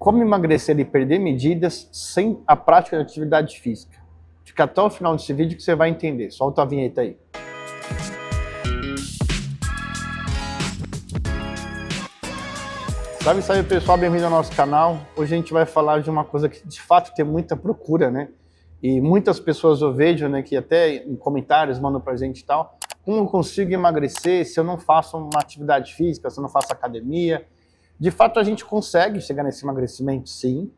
como emagrecer e perder medidas sem a prática de atividade física. Fica até o final desse vídeo que você vai entender. Solta a vinheta aí. Salve pessoal, bem-vindo ao nosso canal. Hoje a gente vai falar de uma coisa que de fato tem muita procura, né? E muitas pessoas eu vejo, né, que até em comentários mandam pra gente e tal. Como eu consigo emagrecer se eu não faço uma atividade física, se eu não faço academia? De fato a gente consegue chegar nesse emagrecimento, sim.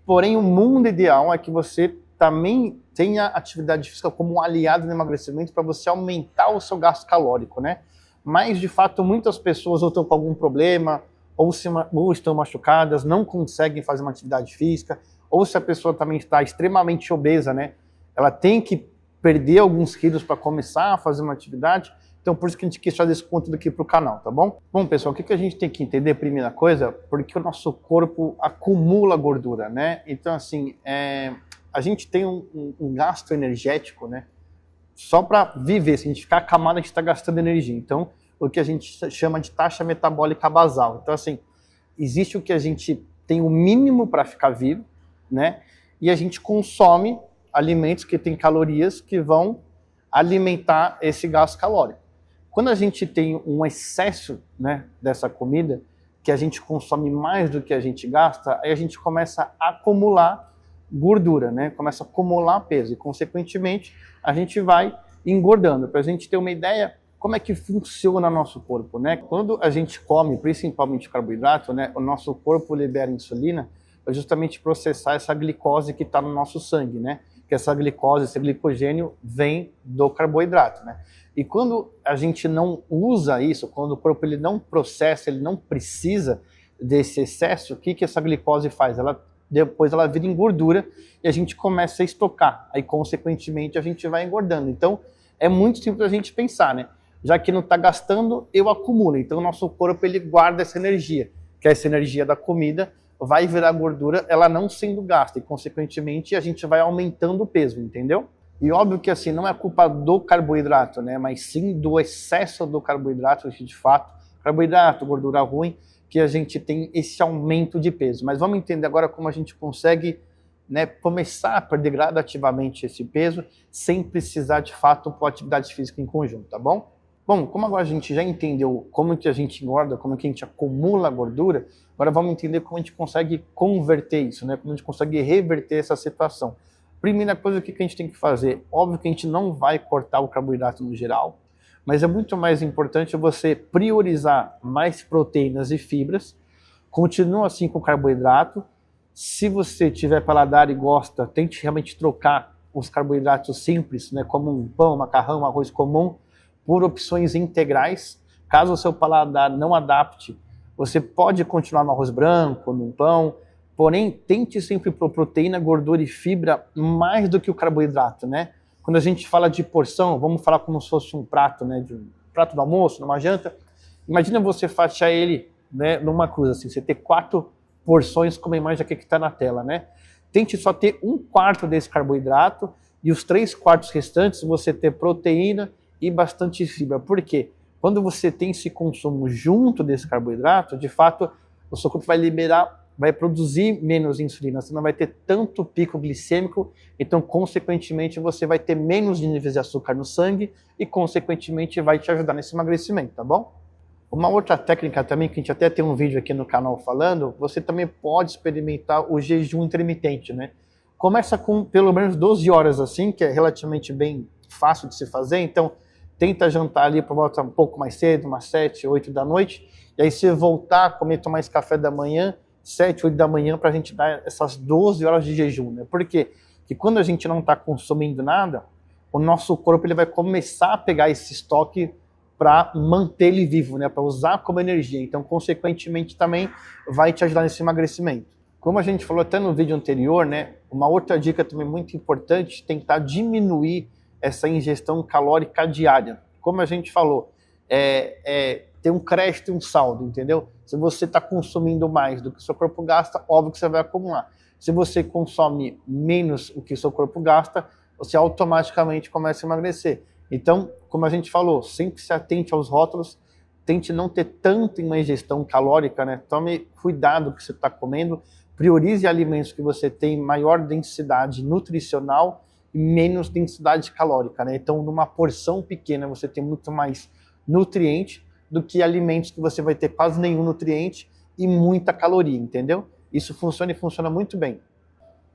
Porém o mundo ideal é que você também tenha atividade física como um aliado no emagrecimento para você aumentar o seu gasto calórico, né? Mas de fato muitas pessoas ou estão com algum problema, ou estão machucadas, não conseguem fazer uma atividade física, ou se a pessoa também está extremamente obesa, né? Ela tem que perder alguns quilos para começar a fazer uma atividade. Então por isso que a gente quis fazer esse conteúdo aqui para o canal, tá bom? Bom pessoal, o que a gente tem que entender, primeira coisa, porque o nosso corpo acumula gordura, né? Então assim, a gente tem um gasto energético, né? Só para viver, se a gente ficar acamado, a gente está gastando energia. Então, o que a gente chama de taxa metabólica basal. Então, assim, existe o que a gente tem o mínimo para ficar vivo, né? E a gente consome alimentos que têm calorias que vão alimentar esse gasto calórico. Quando a gente tem um excesso, né, dessa comida, que a gente consome mais do que a gente gasta, aí a gente começa a acumular gordura, né? Começa a acumular peso e, consequentemente, a gente vai engordando. Para a gente ter uma ideia, como é que funciona o nosso corpo, né? Quando a gente come, principalmente carboidrato, né, o nosso corpo libera insulina para justamente processar essa glicose que está no nosso sangue, né? Que essa glicose, esse glicogênio vem do carboidrato, né? E quando a gente não usa isso, quando o corpo ele não processa, ele não precisa desse excesso, o que essa glicose faz? Depois ela vira em gordura e a gente começa a estocar. Aí, consequentemente, a gente vai engordando. Então, é muito simples a gente pensar, né? Já que não está gastando, eu acumulo. Então, o nosso corpo ele guarda essa energia, que é essa energia da comida vai virar gordura, ela não sendo gasta. E, consequentemente, a gente vai aumentando o peso, entendeu? E óbvio que assim, não é culpa do carboidrato, né? Mas sim do excesso do carboidrato, que de fato, carboidrato, gordura ruim, que a gente tem esse aumento de peso. Mas vamos entender agora como a gente consegue, né, começar a perder gradativamente esse peso sem precisar de fato pôr atividade física em conjunto, tá bom? Bom, como agora a gente já entendeu como que a gente engorda, como que a gente acumula gordura, agora vamos entender como a gente consegue converter isso, né? Como a gente consegue reverter essa situação. Primeira coisa, o que a gente tem que fazer? Óbvio que a gente não vai cortar o carboidrato no geral, mas é muito mais importante você priorizar mais proteínas e fibras. Continua assim com o carboidrato. Se você tiver paladar e gosta, tente realmente trocar os carboidratos simples, né, como um pão, macarrão, arroz comum, por opções integrais. Caso o seu paladar não adapte, você pode continuar no arroz branco, no pão, porém tente sempre por proteína, gordura e fibra mais do que o carboidrato, né? Quando a gente fala de porção, vamos falar como se fosse um prato, né, de um prato do almoço, numa janta. Imagina você fatiar ele, né, numa cruz, assim, você ter 4 porções como a imagem aqui que está na tela, né? Tente só ter 1/4 desse carboidrato e os 3/4 restantes você ter proteína e bastante fibra. Por quê? Quando você tem esse consumo junto desse carboidrato, de fato, o seu corpo vai produzir menos insulina, você não vai ter tanto pico glicêmico, então, consequentemente, você vai ter menos níveis de açúcar no sangue e, consequentemente, vai te ajudar nesse emagrecimento, tá bom? Uma outra técnica também, que a gente até tem um vídeo aqui no canal falando, você também pode experimentar o jejum intermitente, né? Começa com pelo menos 12 horas assim, que é relativamente bem fácil de se fazer, então tenta jantar ali por volta um pouco mais cedo, umas 7, 8 da noite, e aí você voltar, tomar esse café da manhã, 7, 8 da manhã, para a gente dar essas 12 horas de jejum, né? Por quê? Porque quando a gente não está consumindo nada, o nosso corpo ele vai começar a pegar esse estoque para manter ele vivo, né? Para usar como energia. Então, consequentemente, também vai te ajudar nesse emagrecimento. Como a gente falou até no vídeo anterior, né? Uma outra dica também muito importante, tentar diminuir essa ingestão calórica diária. Como a gente falou, tem um crédito e um saldo, entendeu? Se você está consumindo mais do que o seu corpo gasta, óbvio que você vai acumular. Se você consome menos do que o seu corpo gasta, você automaticamente começa a emagrecer. Então, como a gente falou, sempre se atente aos rótulos, tente não ter tanto uma ingestão calórica, né? Tome cuidado com o que você está comendo, Priorize alimentos que você tem maior densidade nutricional e menos densidade calórica, né? Então, numa porção pequena, você tem muito mais nutriente do que alimentos que você vai ter quase nenhum nutriente e muita caloria, entendeu? Isso funciona e funciona muito bem.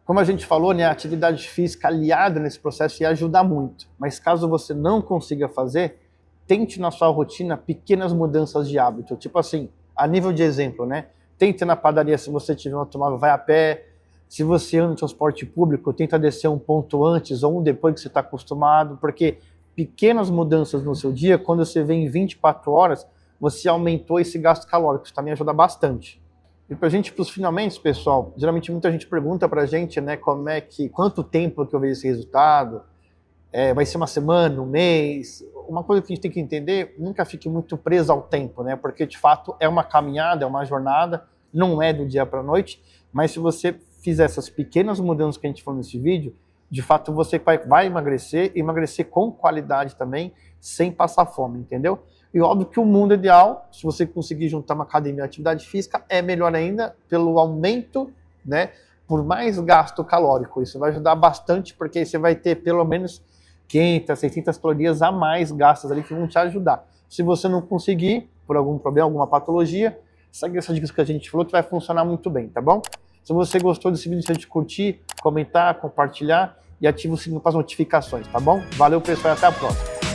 Como a gente falou, né, a atividade física aliada nesse processo ia ajudar muito. Mas caso você não consiga fazer, tente na sua rotina pequenas mudanças de hábito. Tipo assim, a nível de exemplo, né? Tente na padaria, se você tiver um automóvel, vai a pé. Se você anda no transporte público, tenta descer um ponto antes ou um depois que você está acostumado, porque pequenas mudanças no seu dia, quando você vê em 24 horas, você aumentou esse gasto calórico. Isso também ajuda bastante. E para os finalmente, pessoal, geralmente muita gente pergunta para a gente, né, quanto tempo que eu vejo esse resultado, vai ser uma semana, um mês. Uma coisa que a gente tem que entender, nunca fique muito preso ao tempo, né, porque de fato é uma caminhada, é uma jornada, não é do dia para a noite, mas se você fizer essas pequenas mudanças que a gente falou nesse vídeo, de fato você vai emagrecer, e emagrecer com qualidade também, sem passar fome, entendeu? E óbvio que o mundo ideal, se você conseguir juntar uma academia e atividade física, é melhor ainda pelo aumento, né, por mais gasto calórico. Isso vai ajudar bastante, porque aí você vai ter pelo menos 500, 600 calorias a mais gastas ali que vão te ajudar. Se você não conseguir, por algum problema, alguma patologia, segue essas dicas que a gente falou que vai funcionar muito bem, tá bom? Se você gostou desse vídeo, deixa de curtir, comentar, compartilhar e ativa o sininho para as notificações, tá bom? Valeu, pessoal, e até a próxima.